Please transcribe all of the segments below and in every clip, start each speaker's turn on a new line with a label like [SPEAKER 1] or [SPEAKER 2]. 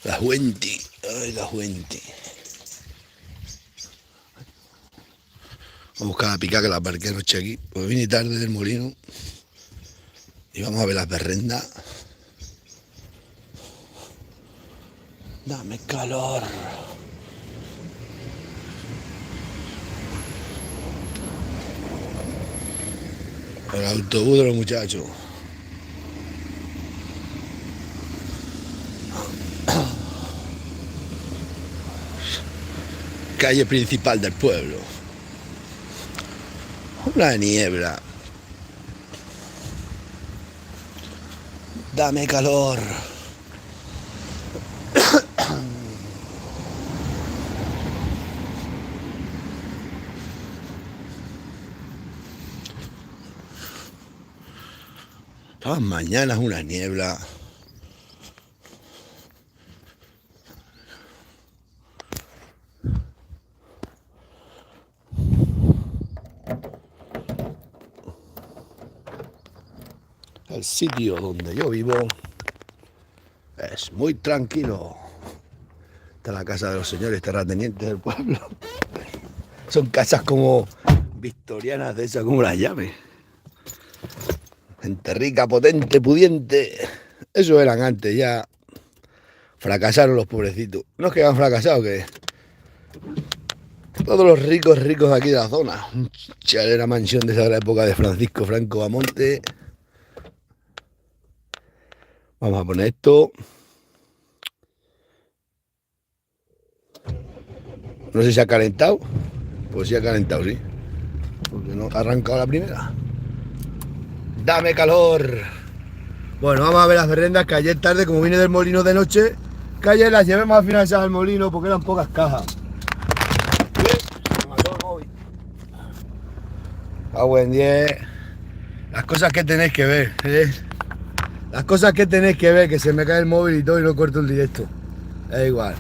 [SPEAKER 1] La Fuente. Ay, la Fuente. Vamos a buscar a picar que la aparqué anoche aquí. Pues vine tarde del molino. Y vamos a ver las berrendas. Dame calor. El autobús de los muchachos. Calle principal del pueblo. Una niebla. Dame calor. Todas las mañanas una niebla. El sitio donde yo vivo es muy tranquilo. Está la casa de los señores terratenientes del pueblo. Son casas como victorianas de esas, como las llaves. Gente rica, potente, pudiente. Eso eran antes, ya fracasaron los pobrecitos. No es que hayan fracasado, que todos los ricos de aquí de la zona. Un chalera mansión de esa época de Francisco Franco Bamonte. Vamos a poner esto. No sé si ha calentado. Pues sí ha calentado, sí. Porque no ha arrancado la primera. Dame calor. Bueno, vamos a ver las berrendas que ayer tarde, como vine del molino de noche, que ayer las llevé más financiadas al molino porque eran pocas cajas. A buen 10. Las cosas que tenéis que ver, ¿eh? Las cosas que tenéis que ver, que se me cae el móvil y todo y no corto el directo. Es igual.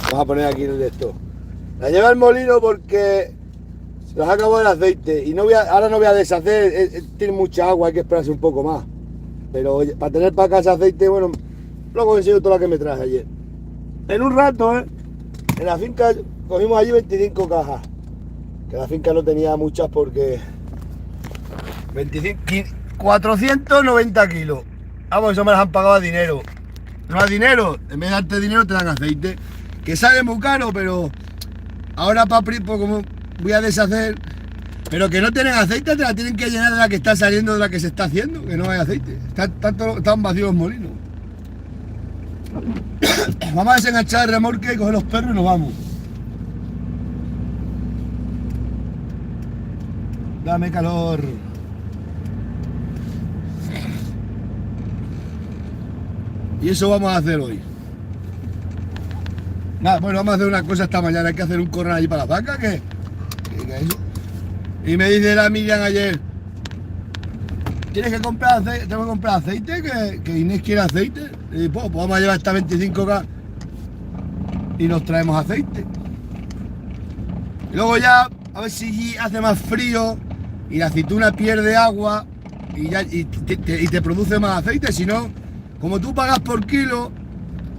[SPEAKER 1] Vamos a poner aquí el directo. La llevé al molino porque se las acabó el aceite y ahora no voy a deshacer, tiene mucha agua, hay que esperarse un poco más. Pero para tener para casa aceite, bueno, luego enseño toda la que me traje ayer. En un rato, en la finca cogimos allí 25 cajas. Que la finca no tenía muchas porque 490 kilos. Vamos, eso me las han pagado a dinero. No a dinero, en vez de darte dinero te dan aceite. Que sale muy caro, pero ahora como voy a deshacer. Pero que no tienen aceite, te la tienen que llenar de la que está saliendo, de la que se está haciendo, que no hay aceite. Están vacíos los molinos. Vamos a desenganchar el remolque, coger los perros y nos vamos. Dame calor. Y eso vamos a hacer hoy. Nada, bueno, vamos a hacer una cosa esta mañana. Hay que hacer un corral allí para la vaca, que eso. Y me dice la Miriam ayer, ¿tienes que comprar aceite? ¿Tengo que comprar aceite? Que Inés quiere aceite. Y pues vamos a llevar hasta 25K y nos traemos aceite. Y luego ya, a ver si hace más frío y la aceituna pierde agua y te produce más aceite. Si no, como tú pagas por kilo,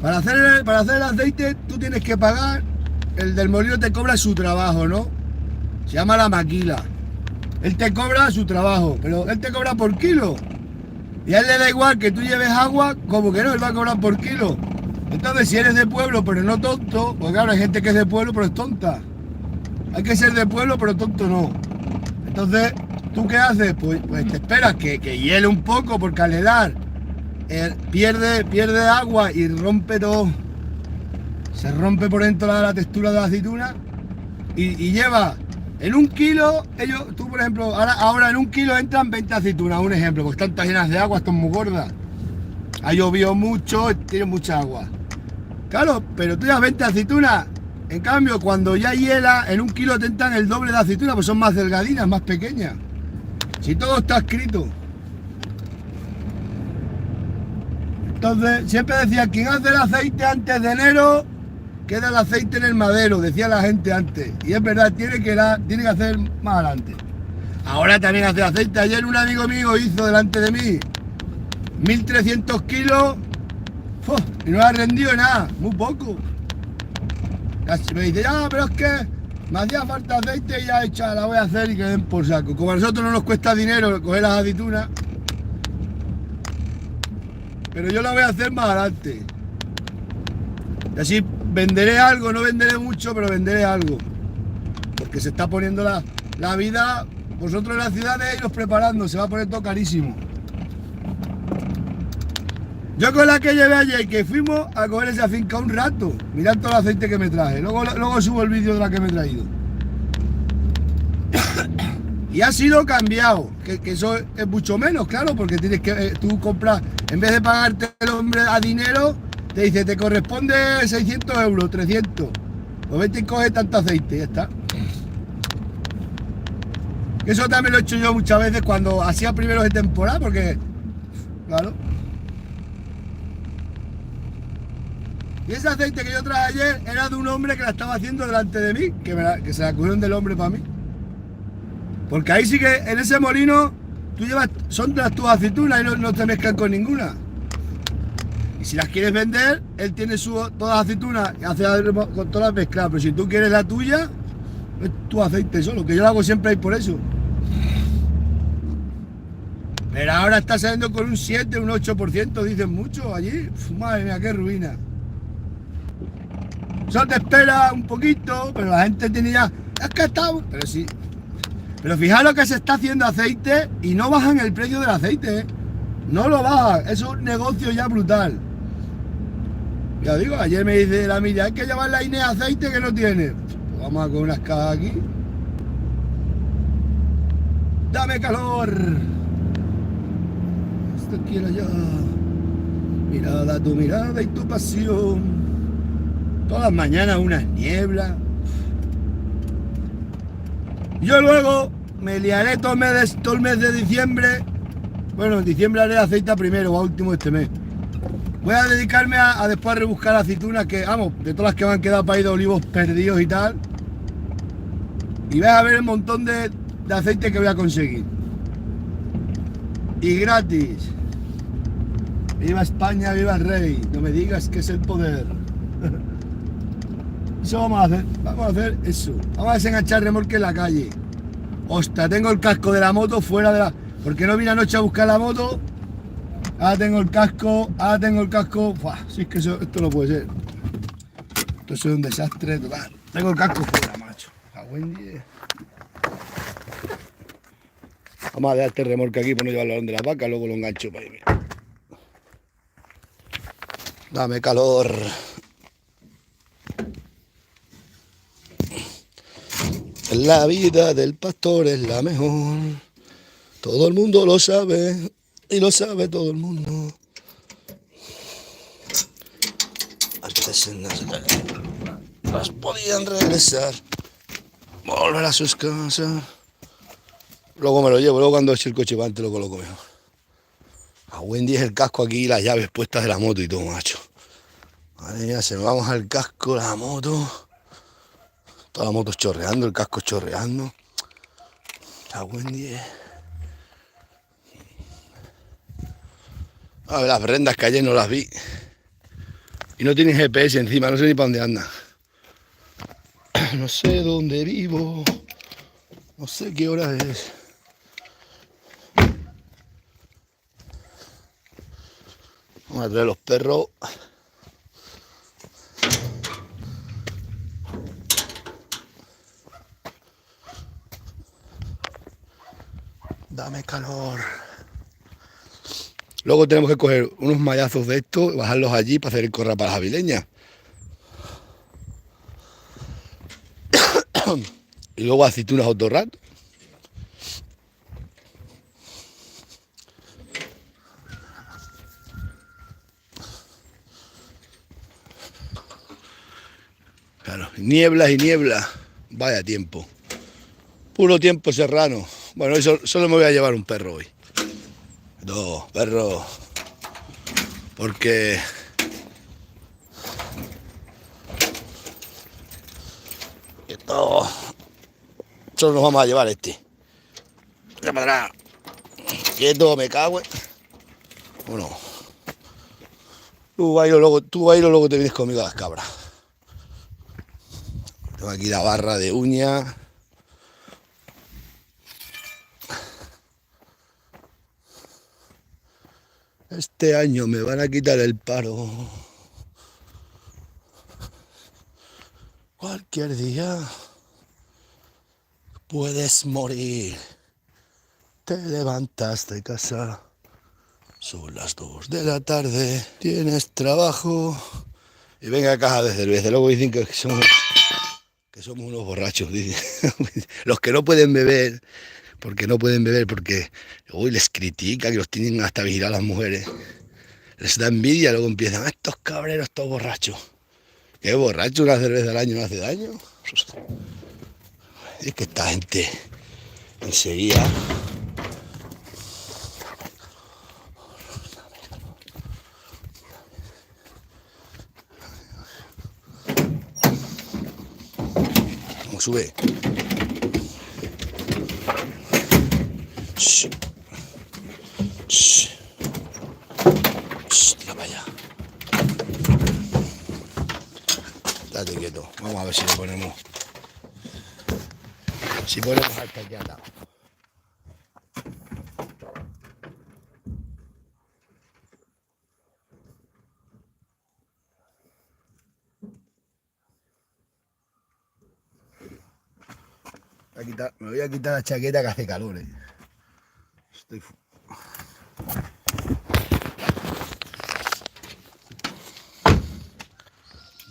[SPEAKER 1] para hacer el aceite tú tienes que pagar, el del molino te cobra su trabajo, ¿no? Se llama la maquila. Él te cobra su trabajo, pero él te cobra por kilo. Y a él le da igual que tú lleves agua, como que no, él va a cobrar por kilo. Entonces, si eres de pueblo, pero no tonto, porque claro, hay gente que es de pueblo, pero es tonta. Hay que ser de pueblo, pero tonto no. Entonces, ¿tú qué haces? Pues te esperas que hiele un poco, porque al helar pierde agua y rompe todo. Se rompe por dentro la textura de la aceituna y lleva en un kilo, tú por ejemplo, ahora en un kilo entran 20 aceitunas, un ejemplo, porque están tan llenas de agua, están muy gordas. Ha llovido mucho, tiene mucha agua. Claro, pero tú llevas 20 aceitunas. En cambio, cuando ya hiela, en un kilo te entran el doble de aceitunas, pues son más delgadinas, más pequeñas. Si todo está escrito. Entonces, siempre decía, quien hace el aceite antes de enero, queda el aceite en el madero, decía la gente antes. Y es verdad, tiene que hacer más adelante. Ahora también hace aceite. Ayer un amigo mío hizo delante de mí 1300 kilos Y no ha rendido nada, muy poco. Me dice, ya, pero es que me hacía falta aceite y ya hecha, la voy a hacer y que den por saco. Como a nosotros no nos cuesta dinero coger las aceitunas, pero yo la voy a hacer más adelante. Y así venderé algo, no venderé mucho, pero venderé algo. Porque se está poniendo la vida, vosotros en las ciudades iros preparando, se va a poner todo carísimo. Yo con la que llevé ayer, que fuimos a coger esa finca un rato, mirad todo el aceite que me traje. Luego subo el vídeo de la que me he traído. Y ha sido cambiado, que eso es mucho menos, claro, porque tienes que tú compras, en vez de pagarte el hombre a dinero, te dice, te corresponde 600 euros, 300. Pues vete y coge tanto aceite, ya está. Eso también lo he hecho yo muchas veces cuando hacía primeros de temporada, porque, claro. Y ese aceite que yo traje ayer era de un hombre que la estaba haciendo delante de mí, que se la cogieron del hombre para mí. Porque ahí sí que en ese molino tú llevas, son de las tus aceitunas y no te mezclan con ninguna. Y si las quieres vender, él tiene todas las aceitunas y hace con todas las mezcladas. Pero si tú quieres la tuya, es tu aceite solo, que yo lo hago siempre ahí por eso. Pero ahora está saliendo con un 7, un 8%, dicen mucho allí. Madre mía, qué ruina. Eso te espera un poquito, pero la gente tiene ya... Es que está... Pero sí. Pero fijaos lo que se está haciendo aceite y no bajan el precio del aceite, ¿eh? No lo bajan. Es un negocio ya brutal. Ya digo, ayer me dice la Milla, hay que llevar la Inés aceite que no tiene. Pues vamos a coger unas cajas aquí. ¡Dame calor! Esto quiero yo. Mirada, tu mirada y tu pasión. Todas las mañanas unas nieblas. Yo luego me liaré todo el mes de diciembre. Bueno, en diciembre haré aceite primero o a último de este mes. Voy a dedicarme a después rebuscar aceitunas que, vamos, de todas las que me han quedado para ir de olivos perdidos y tal. Y vais a ver el montón de aceite que voy a conseguir. Y gratis. Viva España, viva el rey. No me digas que es el poder. Eso vamos a hacer eso. Vamos a desenganchar remolque en la calle. Ostras, tengo el casco de la moto fuera de la... Porque no vine anoche a buscar la moto. Ahora tengo el casco, Buah, si es que esto no puede ser. Esto es un desastre total. Tengo el casco fuera, macho. A buen día. Vamos a dejar este remolque aquí para no llevarlo donde la vaca, luego lo engancho para ahí. Mira. Dame calor. La vida del pastor es la mejor. Todo el mundo lo sabe y lo sabe todo el mundo. Antes las podían regresar, volver a sus casas. Luego me lo llevo, luego cuando eche el coche para antes lo coloco mejor. A buen día es el casco aquí y las llaves puestas de la moto y todo, macho. Madre mía, se me va a mojar el casco, la moto. Toda la moto chorreando, el casco chorreando. A buen día. A ver, las prendas que ayer no las vi. Y no tienen GPS encima, no sé ni para dónde andan. No sé dónde vivo. No sé qué hora es. Vamos a traer los perros. Dame calor. Luego tenemos que coger unos mallazos de estos y bajarlos allí para hacer el corral para las avileñas. Y luego aceitunas otro rato. Claro, nieblas y nieblas. Vaya tiempo. Puro tiempo serrano. Bueno, solo me voy a llevar un perro hoy. Dos perros. Porque... Esto... Solo nos vamos a llevar este. Ya para atrás. Quieto, me cago en... Bueno. Tú bailo luego te vienes conmigo a las cabras. Tengo aquí la barra de uña. Este año me van a quitar el paro. Cualquier día puedes morir. Te levantas de casa. Son las 2 de la tarde. Tienes trabajo. Y venga a caja de cerveza. Luego dicen que somos unos borrachos. Dicen. Los que no pueden beber. Porque no pueden beber. Porque hoy les critica que los tienen hasta vigilar a las mujeres. Les da envidia. Luego empiezan. Estos cabreros, estos borrachos. ¿Qué borracho? Una cerveza al año no hace daño. Y es que esta gente enseguida. ¿Cómo sube? Shh. Shh. Shh. Tira para allá. Date quieto. Vamos a ver si le ponemos. Si ponemos alta aquí al lado. Me voy a quitar la chaqueta que hace calor.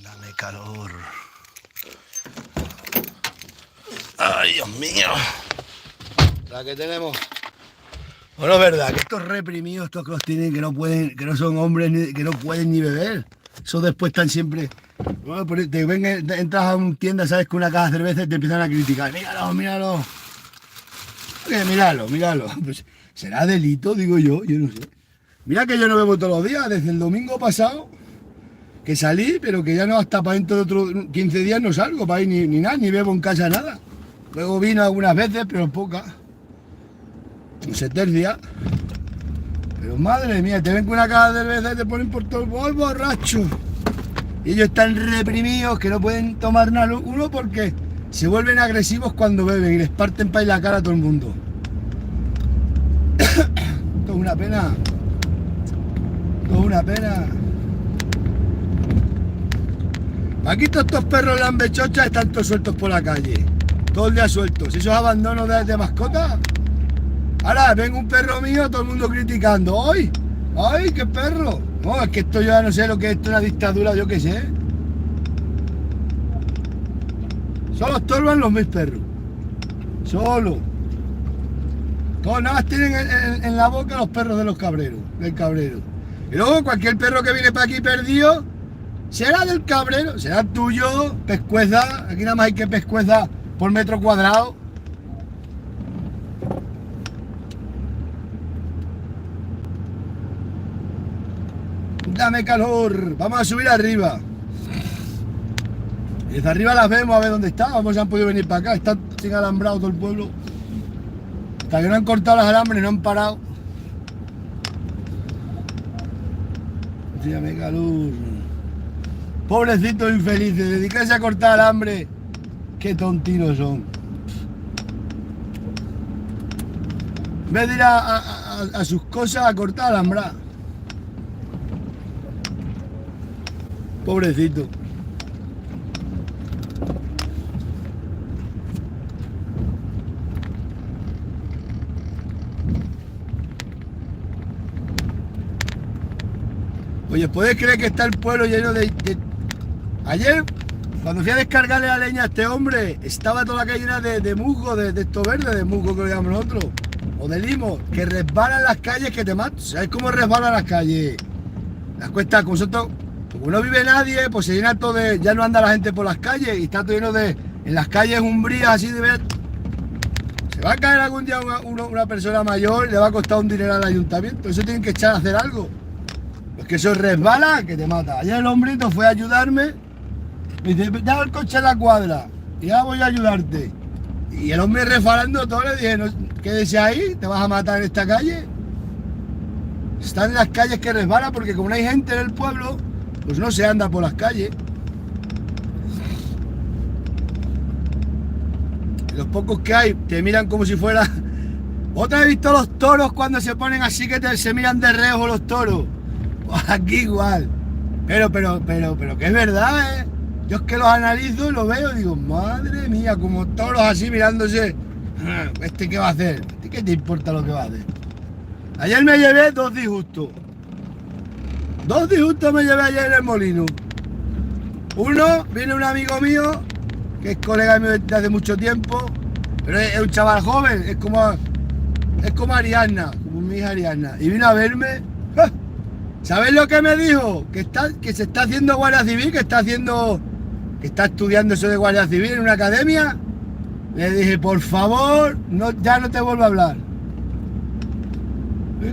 [SPEAKER 1] Dame calor. Ay, Dios mío. La que tenemos. Bueno, es verdad que estos reprimidos, estos que los tienen, que no pueden, que no son hombres, que no pueden ni beber. Esos después están siempre. Bueno, entras a una tienda, sabes, con una caja de cerveza y te empiezan a criticar. Míralo. Míralo. Pues será delito, digo yo no sé. Mira que yo no bebo todos los días, desde el domingo pasado que salí, pero que ya no, hasta para dentro de otros 15 días no salgo para ir ni nada, ni bebo en casa nada. Luego vino algunas veces, pero pocas. No se tercia. Pero madre mía, te ven con una caja de cerveza y te ponen por todo el borracho. Y ellos están reprimidos, que no pueden tomar nada uno porque se vuelven agresivos cuando beben y les parten para ir la cara a todo el mundo. Esto es una pena. Aquí todos estos perros lambechochas están todos sueltos por la calle. Todo el día sueltos. Esos abandonos de mascotas. Ahora ven un perro mío, todo el mundo criticando. ¡Ay! ¡Qué perro! No, es que esto yo ya no sé lo que es esto, una dictadura, yo qué sé. Solo estorban los mis perros. Solo. Todos nada más tienen en la boca los perros de los cabreros, del cabrero. Y luego cualquier perro que viene para aquí perdido, será del cabrero, será tuyo, pescueza. Aquí nada más hay que pescueza por metro cuadrado. Dame calor, vamos a subir arriba. Y desde arriba las vemos a ver dónde está. Vamos, han podido venir para acá, está sin alambrado todo el pueblo. Hasta que no han cortado los alambres, no han parado. Dame calor. Pobrecitos infelices, dedicarse a cortar alambre. Qué tontinos son. En vez de ir a sus cosas a cortar alambrar. Pobrecito. Oye, ¿puedes creer que está el pueblo lleno de... Ayer, cuando fui a descargarle la leña a este hombre, estaba toda la calle llena de musgo, de esto verde, de musgo que lo llamamos nosotros, o de limo, que resbalan las calles que te matan. ¿Sabes cómo resbalan las calles? Las cuestas, con nosotros... Como no vive nadie, pues se llena todo de... Ya no anda la gente por las calles y está todo lleno de... En las calles umbrías así de ver... Se va a caer algún día una persona mayor y le va a costar un dinero al ayuntamiento. Eso tienen que echar a hacer algo. Pues que eso resbala, que te mata. Ayer el hombrito fue a ayudarme. Me dice, deja el coche en la cuadra y ya voy a ayudarte. Y el hombre resbalando todo, le dije, no, quédese ahí, te vas a matar en esta calle. Están en las calles que resbalan porque como no hay gente en el pueblo, pues no se anda por las calles. Los pocos que hay te miran como si fuera... Otra vez he visto los toros cuando se ponen así que se miran de reojo los toros. Aquí igual. Pero que es verdad, ¿eh? Yo es que los analizo y los veo y digo, madre mía, como toros así mirándose. ¿Este qué va a hacer? ¿Este qué te importa lo que va a hacer? Ayer me llevé 2 disgustos. 2 disgustos me llevé ayer en el molino. Uno, viene un amigo mío, que es colega mío desde hace mucho tiempo, pero es un chaval joven, es como Ariadna, como mi hija Ariadna. Y vino a verme. ¡Ja! ¿Sabéis lo que me dijo? Que se está haciendo Guardia Civil, que está estudiando eso de Guardia Civil en una academia. Le dije, por favor, ya no te vuelvo a hablar.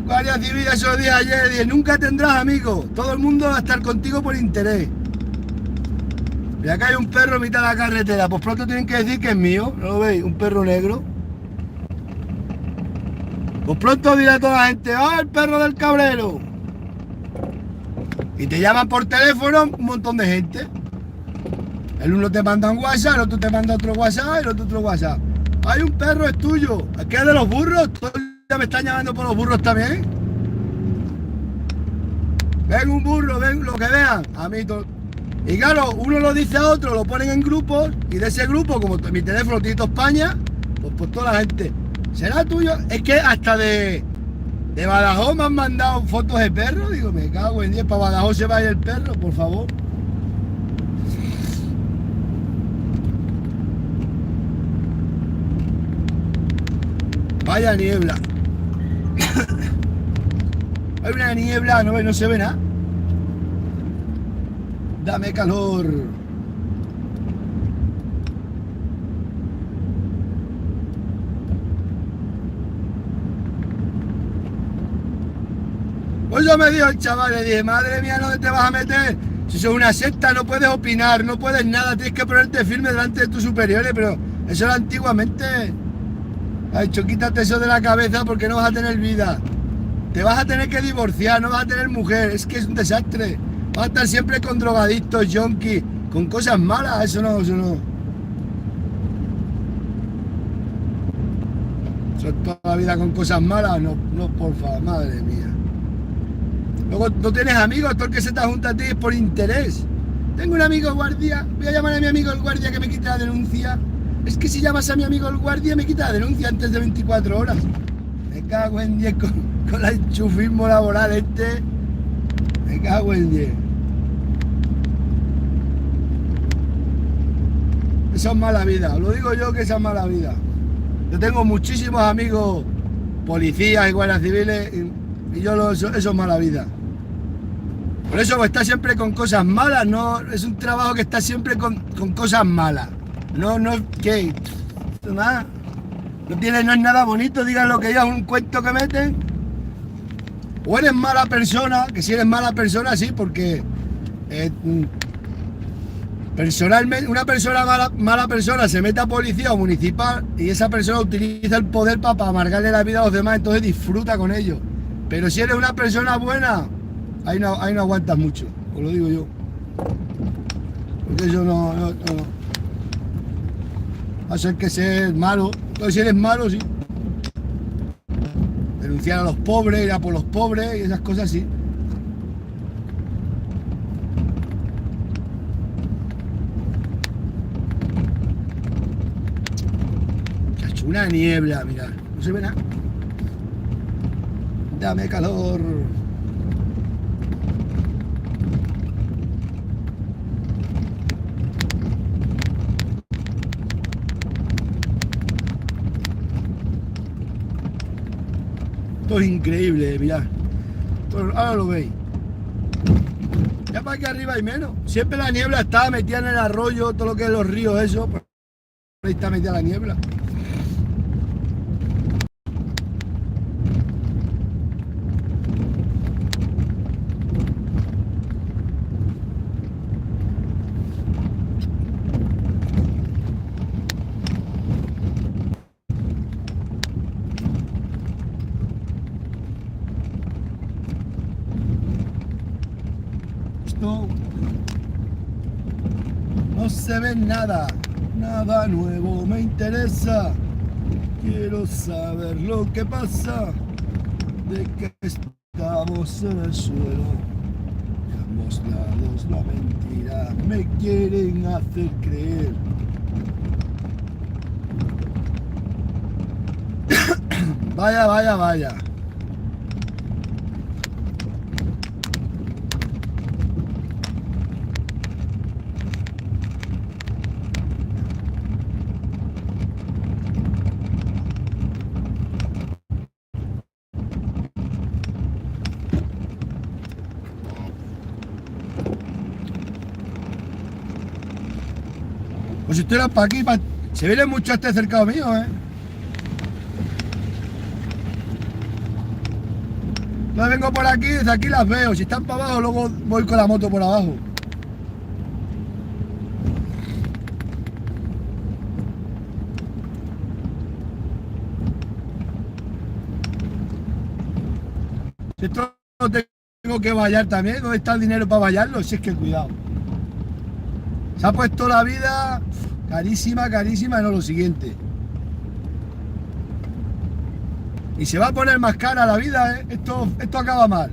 [SPEAKER 1] Guardia Civil, eso lo dije ayer, dije, nunca tendrás amigos, todo el mundo va a estar contigo por interés. Y acá hay un perro a mitad de la carretera, pues pronto tienen que decir que es mío, ¿no lo veis? Un perro negro. Pues pronto dirá toda la gente, ¡ah, el perro del cabrero! Y te llaman por teléfono un montón de gente. El uno te manda un WhatsApp, el otro te manda otro WhatsApp, el otro WhatsApp. Hay un perro, es tuyo. ¿Qué es de los burros? Todo el día me están llamando por los burros también. Ven un burro, ven lo que vean. A mí todo. Y claro, uno lo dice a otro, lo ponen en grupos, y de ese grupo, como mi teléfono tiene toda España, pues toda la gente. ¿Será tuyo? Es que hasta de Badajoz me han mandado fotos de perros. Digo, me cago en 10, para Badajoz se va a ir el perro, por favor. Vaya niebla. Hay una niebla, no se ve nada. Dame calor. Pues yo me dijo el chaval, le dije, madre mía, ¿dónde te vas a meter? Si sos una secta no puedes opinar, no puedes nada, tienes que ponerte firme delante de tus superiores, pero eso era antiguamente. Ha dicho, quítate eso de la cabeza porque no vas a tener vida. Te vas a tener que divorciar, no vas a tener mujer, es que es un desastre. Vas a estar siempre con drogadictos, yonkis, con cosas malas, eso no. Eso es toda la vida con cosas malas, no, por favor, madre mía. Luego no tienes amigos, todo el que se te junta a ti es por interés. Tengo un amigo guardia, voy a llamar a mi amigo el guardia que me quite la denuncia. Es que si llamas a mi amigo el guardia me quita la denuncia antes de 24 horas. Me cago en 10 con el enchufismo laboral este. Me cago en 10. Esa es mala vida, lo digo yo que esa es mala vida. Yo tengo muchísimos amigos policías y guardias civiles y eso es mala vida. Por eso pues, está siempre con cosas malas, no es un trabajo que está siempre con cosas malas. No, ¿qué? Nada. No es nada bonito, digan lo que digan, un cuento que meten. O eres mala persona, que si eres mala persona, sí, porque personalmente una persona mala persona se mete a policía o municipal y esa persona utiliza el poder para amargarle la vida a los demás, entonces disfruta con ello. Pero si eres una persona buena, ahí no aguantas mucho, os lo digo yo. Porque eso no. Va a ser que ser malo. Entonces si eres malo, sí. Denunciar a los pobres, ir a por los pobres y esas cosas, sí. Chacho, una niebla, mirad. No se ve nada. Dame calor. Esto es increíble, mirad. Ahora lo veis. Ya para aquí arriba hay menos. Siempre la niebla estaba metida en el arroyo, todo lo que es los ríos, eso. Pues ahí está metida la niebla. esto no se ve nada, nada nuevo me interesa. Quiero saber lo que pasa, de que estamos en el suelo. De ambos lados la mentira me quieren hacer creer. Vaya, vaya, vaya. Pues si estuvieras para aquí, se viene mucho este cercado mío, ¿eh? Yo vengo por aquí, desde aquí las veo. Si están para abajo, luego voy con la moto por abajo. Esto lo tengo que vallar también. ¿Dónde está el dinero para vallarlo? Si es que cuidado. Se ha puesto la vida carísima, carísima, y no lo siguiente. Y se va a poner más cara la vida, ¿eh? Esto acaba mal.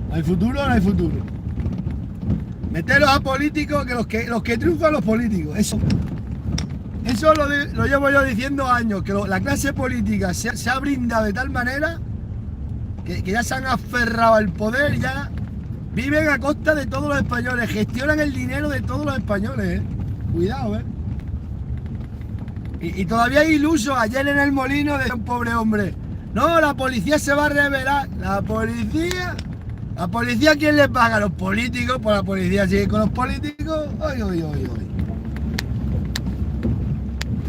[SPEAKER 1] No hay futuro, no hay futuro. Meteros a políticos, que los que triunfan los políticos. Eso lo llevo yo diciendo años, que la clase política se ha brindado de tal manera que ya se han aferrado al poder, ya viven a costa de todos los españoles, gestionan el dinero de todos los españoles, ¿eh? Cuidado, ¿eh? Y todavía hay ilusos. Ayer en el molino de un pobre hombre: no, la policía se va a revelar. ¿La policía? ¿La policía quién le paga? ¿Los políticos? Pues la policía sigue con los políticos. ¡Ay, ay,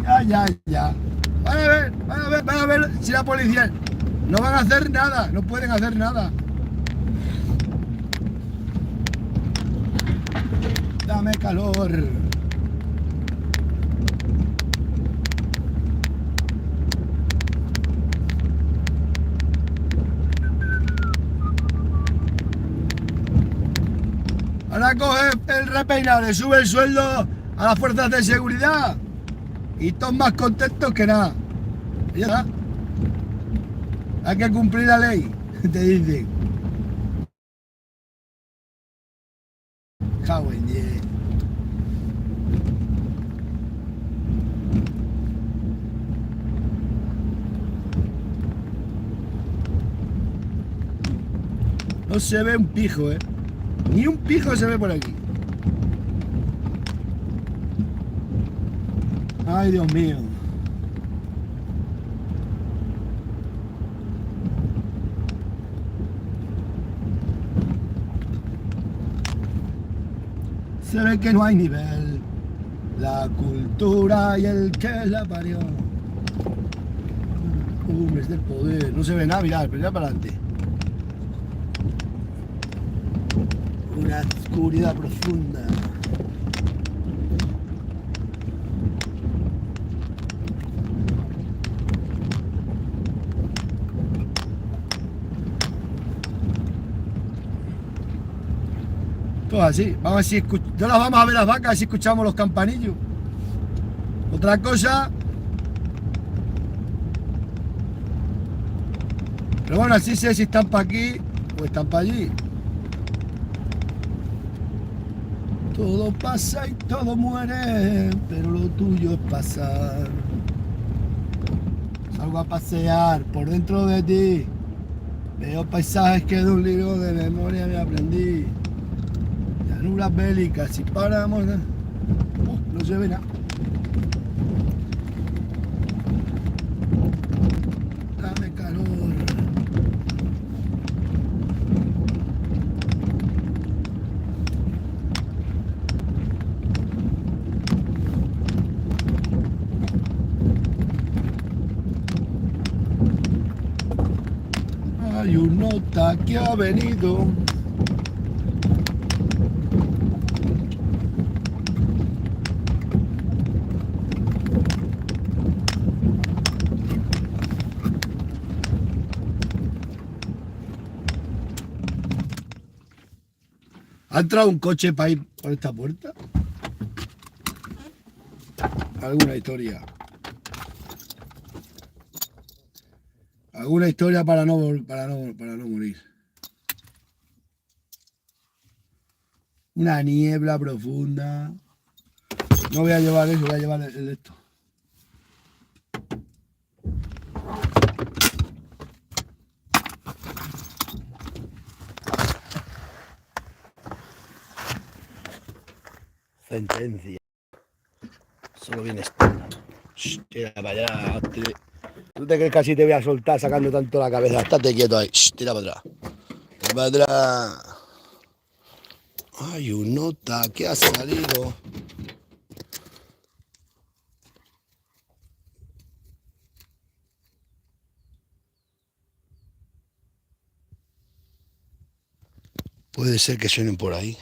[SPEAKER 1] ay, ay! Ya. Van a ver si la policía... No van a hacer nada, no pueden hacer nada. Dame calor. Ahora coge el repeinado, le sube el sueldo a las fuerzas de seguridad y todos más contentos que nada. Y ya está. Hay que cumplir la ley, te dicen. Cago en 10. No se ve un pijo, ¿eh? Ni un pijo se ve por aquí. Ay, Dios mío. Se ve que no hay nivel. La cultura y el que la parió. Hombres del poder. No se ve nada, mirad, pero ya para adelante. Una oscuridad profunda. Todo así. Vamos a ver si ahora vamos a ver las vacas si escuchamos los campanillos. Otra cosa. Pero bueno, así sé si están para aquí o están para allí. Todo pasa y todo muere, pero lo tuyo es pasar. Salgo a pasear por dentro de ti. Veo paisajes que de un libro de memoria me aprendí. Llanuras bélicas y paramos. No se ve nada. Dame calor. Hay un nota que ha venido. ¿Ha entrado un coche para ir por esta puerta? Alguna historia. Alguna historia para no morir. Una niebla profunda. No voy a llevar eso, voy a llevar el de esto. Sentencia. Solo viene esto. Tira para allá. ¿Tú te crees que así te voy a soltar sacando tanto la cabeza? Estate quieto ahí. Tira para atrás. Tira para atrás. Hay un nota que ha salido. Puede ser que suenen por ahí.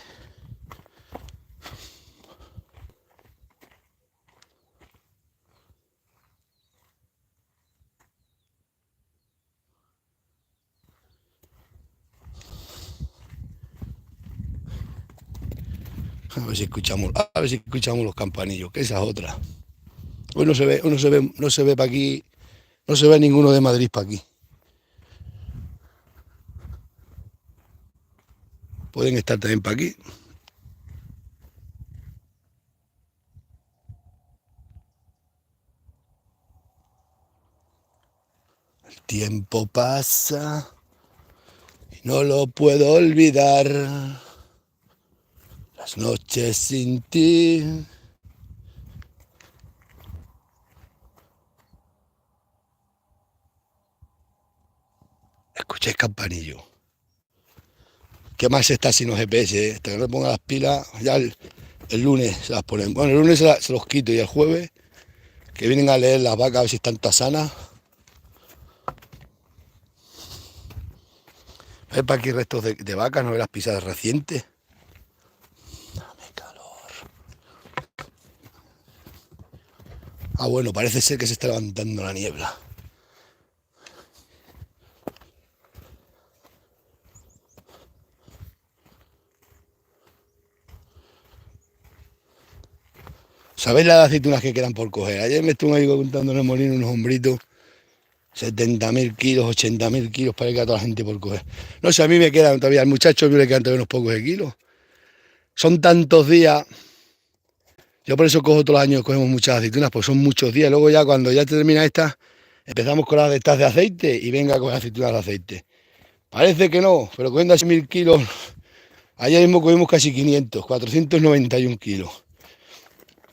[SPEAKER 1] A ver si escuchamos los campanillos, que esa es otra. Hoy no se ve, no se ve para aquí, no se ve ninguno de Madrid para aquí. Pueden estar también para aquí. El tiempo pasa y no lo puedo olvidar. Las noches sin ti. Escuchéis campanillo. ¿Qué más está sin los GPS? Hasta que no le ponga las pilas, ya el lunes se las ponen. Bueno, el lunes se los quito y el jueves que vienen a leer las vacas a ver si están todas sanas. A ver para aquí restos de vacas, no ver las pisadas recientes. Dame calor. Ah, bueno, parece ser que se está levantando la niebla. ¿Sabéis las aceitunas que quedan por coger? Ayer me estuve ahí contando en el molino unos hombritos, 70.000 kilos, 80.000 kilos para que a toda la gente por coger. No sé, a mí me quedan todavía, al muchacho me le quedan todavía unos pocos de kilos. Son tantos días, yo por eso cojo todos los años, cogemos muchas aceitunas, pues son muchos días. Luego ya cuando ya termina esta, empezamos con las de estas de aceite y venga a coger aceitunas de aceite. Parece que no, pero cogiendo así 1.000 kilos, ayer mismo cogimos casi 500, 491 kilos.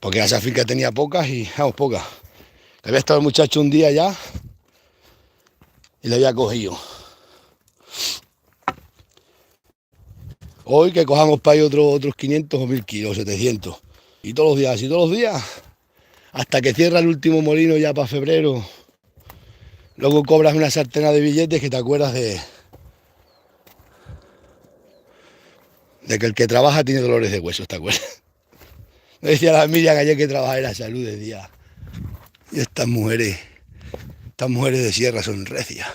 [SPEAKER 1] Porque esa finca tenía pocas y, vamos, pocas. Había estado el muchacho un día ya y le había cogido. Hoy que cojamos para ahí otros 500 o 1.000 kilos, 700. Y todos los días, hasta que cierra el último molino ya para febrero. Luego cobras una sartena de billetes que te acuerdas de que el que trabaja tiene dolores de huesos, ¿te acuerdas? Me decía la Miriam ayer que trabajar en la salud, decía. Y estas mujeres de sierra son recias.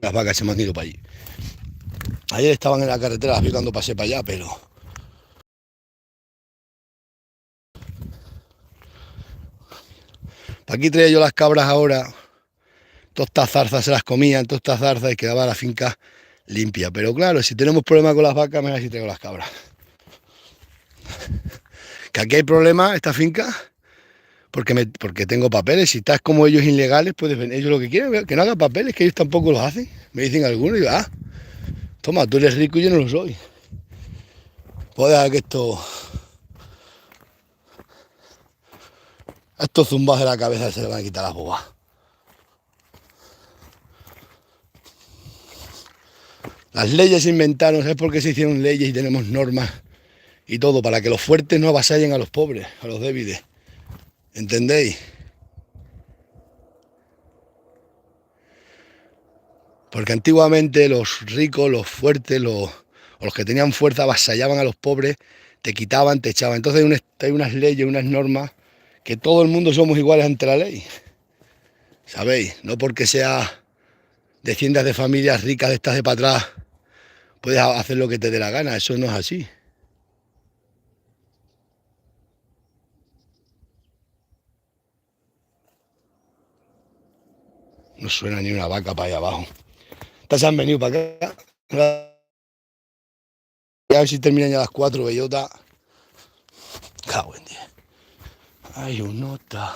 [SPEAKER 1] Las vacas se me han ido para allí. Ayer estaban en la carretera, las vi cuando pasé para allá, pero... Aquí traía yo las cabras ahora. Todas estas zarzas se las comían, todas estas zarzas y quedaba la finca limpia. Pero claro, si tenemos problemas con las vacas, mira si traigo las cabras. Que aquí hay problemas, esta finca, porque tengo papeles. Si estás como ellos ilegales, puedes venir. Ellos lo que quieren, que no hagan papeles, que ellos tampoco los hacen. Me dicen algunos y digo, toma, tú eres rico y yo no lo soy. Puedo dejar que a estos zumbas de la cabeza se le van a quitar las bobas. Las leyes se inventaron, ¿sabes por qué se hicieron leyes y tenemos normas y todo? Para que los fuertes no avasallen a los pobres, a los débiles. ¿Entendéis? Porque antiguamente los ricos, los fuertes, o los que tenían fuerza avasallaban a los pobres, te quitaban, te echaban. Entonces hay unas leyes, unas normas, que todo el mundo somos iguales ante la ley. ¿sabéis? No porque sea desciendas de familias ricas de estas de para atrás, puedes hacer lo que te dé la gana, eso no es así. No suena ni una vaca para allá abajo. Estas han venido para acá. A ver si terminan ya las 4, bellota. Cago en 10. Hay un nota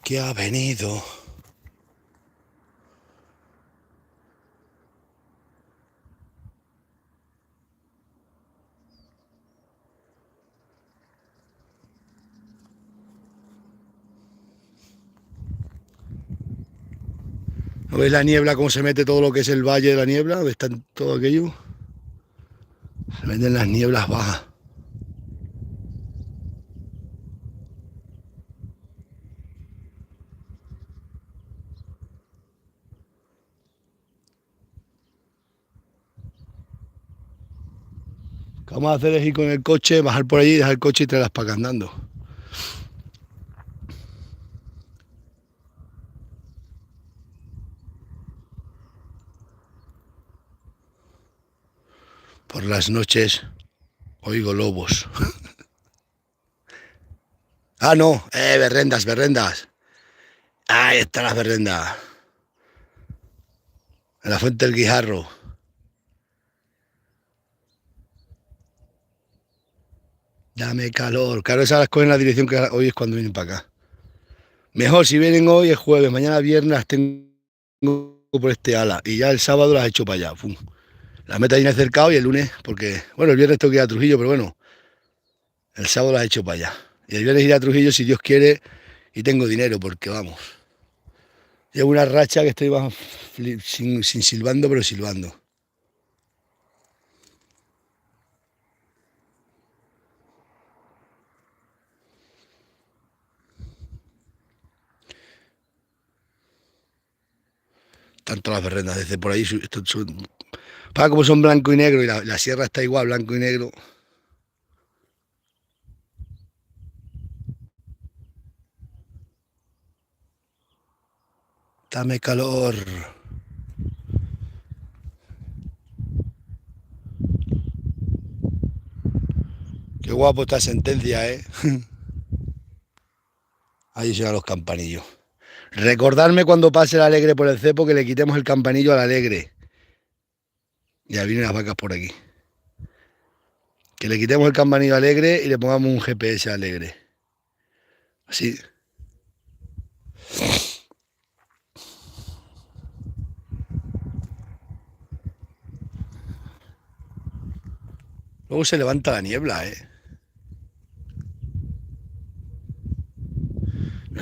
[SPEAKER 1] que ha venido. ¿No veis la niebla, cómo se mete todo lo que es el valle de la niebla? ¿Dónde está todo aquello? Se meten las nieblas bajas. Lo que vamos a hacer es ir con el coche, bajar por allí, dejar el coche y traerlas para acá andando. Por las noches oigo lobos. Ah, no, berrendas, berrendas. Ahí están las berrendas. En la fuente del Guijarro. Dame calor. Claro, esas las cogen en la dirección que hoy es cuando vienen para acá. Mejor si vienen hoy es jueves, mañana viernes las tengo por este ala. Y ya el sábado las he hecho para allá. Pum. Las meto ahí en el cercado y el lunes, porque, bueno, el viernes tengo que ir a Trujillo, pero bueno, el sábado las he hecho para allá. Y el viernes iré a Trujillo si Dios quiere y tengo dinero, porque vamos. Llevo una racha que estoy sin silbando, pero silbando. Tanto las berrendas, desde por ahí. Para como son blanco y negro y la sierra está igual, blanco y negro. Dame calor. Qué guapo esta sentencia, ¿eh? Ahí suenan los campanillos. Recordarme cuando pase el alegre por el cepo que le quitemos el campanillo al alegre. Ya vienen las vacas por aquí. Que le quitemos el campanillo alegre y le pongamos un GPS alegre. Así. Luego se levanta la niebla, ¿eh?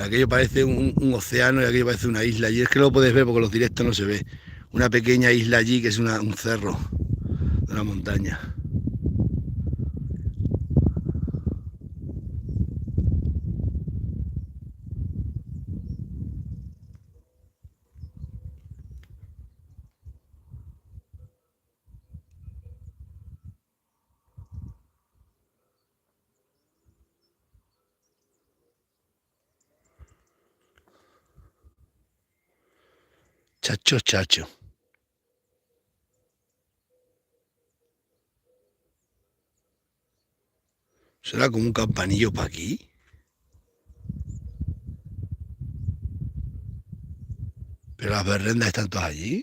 [SPEAKER 1] Aquello parece un océano y aquello parece una isla. Y es que no lo puedes ver porque los directos no se ve. Una pequeña isla allí que es un cerro de una montaña. Chacho, chacho. ¿Será como un campanillo para aquí? Pero las berrendas están todas allí.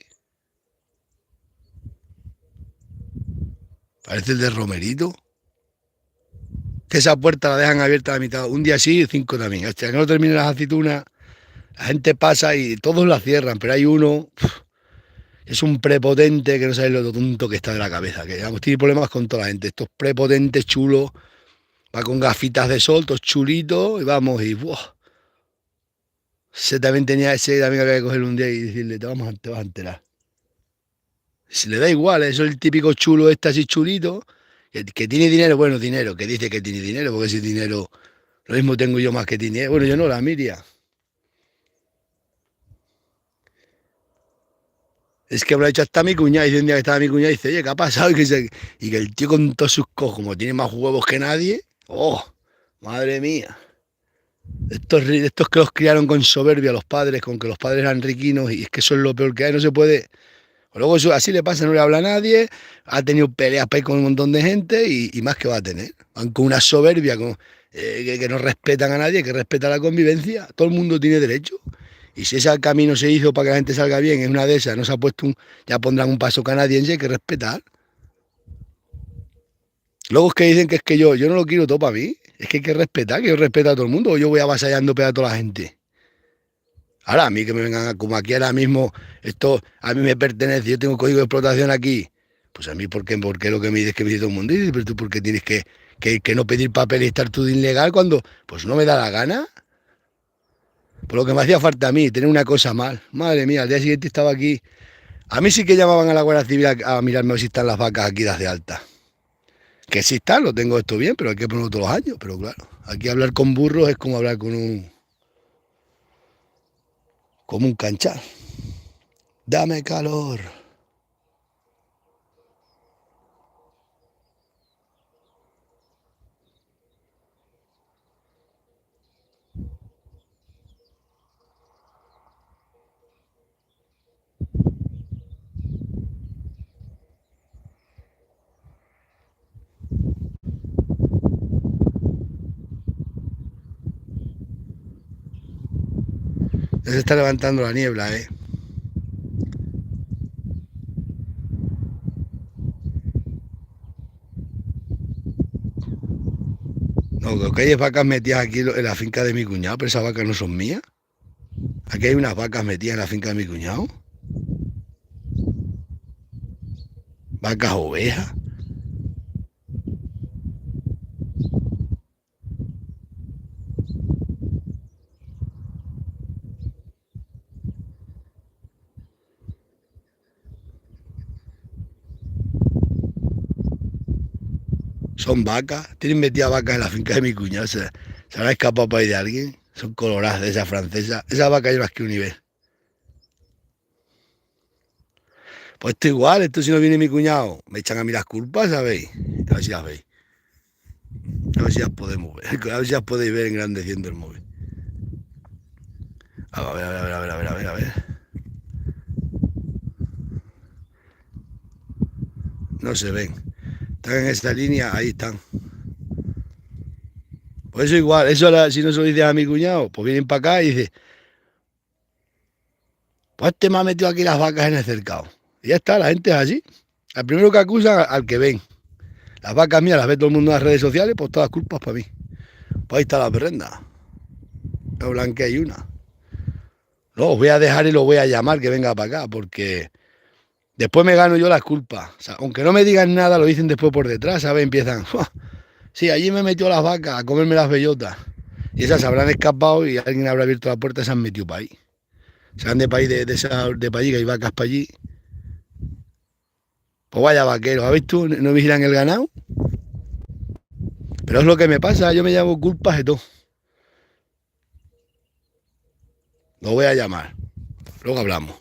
[SPEAKER 1] Parece el de Romerito. Que esa puerta la dejan abierta a la mitad. Un día sí y 5 también. Hasta que no terminen las aceitunas, la gente pasa y todos la cierran. Pero hay uno, es un prepotente que no sabe lo tonto que está de la cabeza. Que digamos, tiene problemas con toda la gente. Estos prepotentes chulos, va con gafitas de sol, todos chulitos, y vamos, y ¡buah! Ese también había que cogerle un día y decirle, te vas a enterar. Si le da igual, eso es el típico chulo este así chulito, que tiene dinero, bueno, dinero, que dice que tiene dinero, porque ese dinero, lo mismo tengo yo más que tiene. Bueno, yo no, la Miriam. Es que habrá hecho hasta mi cuñada, y un día que estaba mi cuñada y dice, oye, ¿qué ha pasado? Y que el tío con todos sus cojos, como tiene más huevos que nadie, ¡oh! Madre mía. Estos que los criaron con soberbia los padres, con que los padres eran riquinos, y es que eso es lo peor que hay, no se puede. Luego eso, así le pasa, no le habla a nadie, ha tenido peleas para ir con un montón de gente y más que va a tener. Van con una soberbia que no respetan a nadie, que respeta la convivencia. Todo el mundo tiene derecho. Y si ese camino se hizo para que la gente salga bien, es una de esas, no se ha puesto ya pondrán un paso canadiense, hay que respetar. Luego es que dicen que es que yo no lo quiero todo para mí. Es que hay que respetar, que yo respeto a todo el mundo, o yo voy avasallando a toda la gente. Ahora, a mí que me vengan como aquí ahora mismo, esto a mí me pertenece, yo tengo código de explotación aquí. Pues a mí, ¿por qué lo que me dices que me dice todo el mundo? Y dices, pero tú, ¿por qué tienes que no pedir papel y estar tú de ilegal cuando pues no me da la gana? Por lo que me hacía falta a mí, tener una cosa mal. Madre mía, al día siguiente estaba aquí. A mí sí que llamaban a la Guardia Civil a mirarme si están las vacas aquí de alta. Que sí están, lo tengo esto bien, pero hay que ponerlo todos los años. Pero claro, aquí hablar con burros es como hablar como un canchal. Dame calor. Ya se está levantando la niebla, ¿eh? No, lo que hay es vacas metidas aquí en la finca de mi cuñado, pero esas vacas no son mías. Aquí hay unas vacas metidas en la finca de mi cuñado. Vacas ovejas. Son vacas. Tienen metidas vacas en la finca de mi cuñado. ¿Se habrá escapado para ahí de alguien? Son coloradas de esa francesa. Esas vacas yo las quiero ni ver. Pues esto igual, esto si no viene mi cuñado, me echan a mí las culpas, ¿sabéis? A ver si las veis. A ver si las podemos ver. A ver si las podéis ver engrandeciendo el móvil. A ver, a ver, a ver, a ver, a ver, a ver. No se ven. Están en esta línea, ahí están. Pues eso igual, eso ahora, si no se lo dices a mi cuñado, pues vienen para acá y dicen, pues este me ha metido aquí las vacas en el cercado. Y ya está, la gente es así. Al primero que acusan, al que ven. Las vacas mías las ve todo el mundo en las redes sociales, pues todas las culpas para mí. Pues ahí está la perrenda. La blanquea hay una. No, os voy a dejar y lo voy a llamar que venga para acá, porque después me gano yo las culpas. O sea, aunque no me digan nada, lo dicen después por detrás, ¿sabes? Empiezan, "Fua, sí, allí me metió las vacas a comerme las bellotas. Y esas se habrán escapado y alguien habrá abierto la puerta y se han metido para ahí. Se van de país de país, que hay vacas para allí. Pues vaya vaqueros, ¿has visto? No vigilan el ganado. Pero es lo que me pasa, yo me llamo culpas de todo. Lo voy a llamar. Luego hablamos.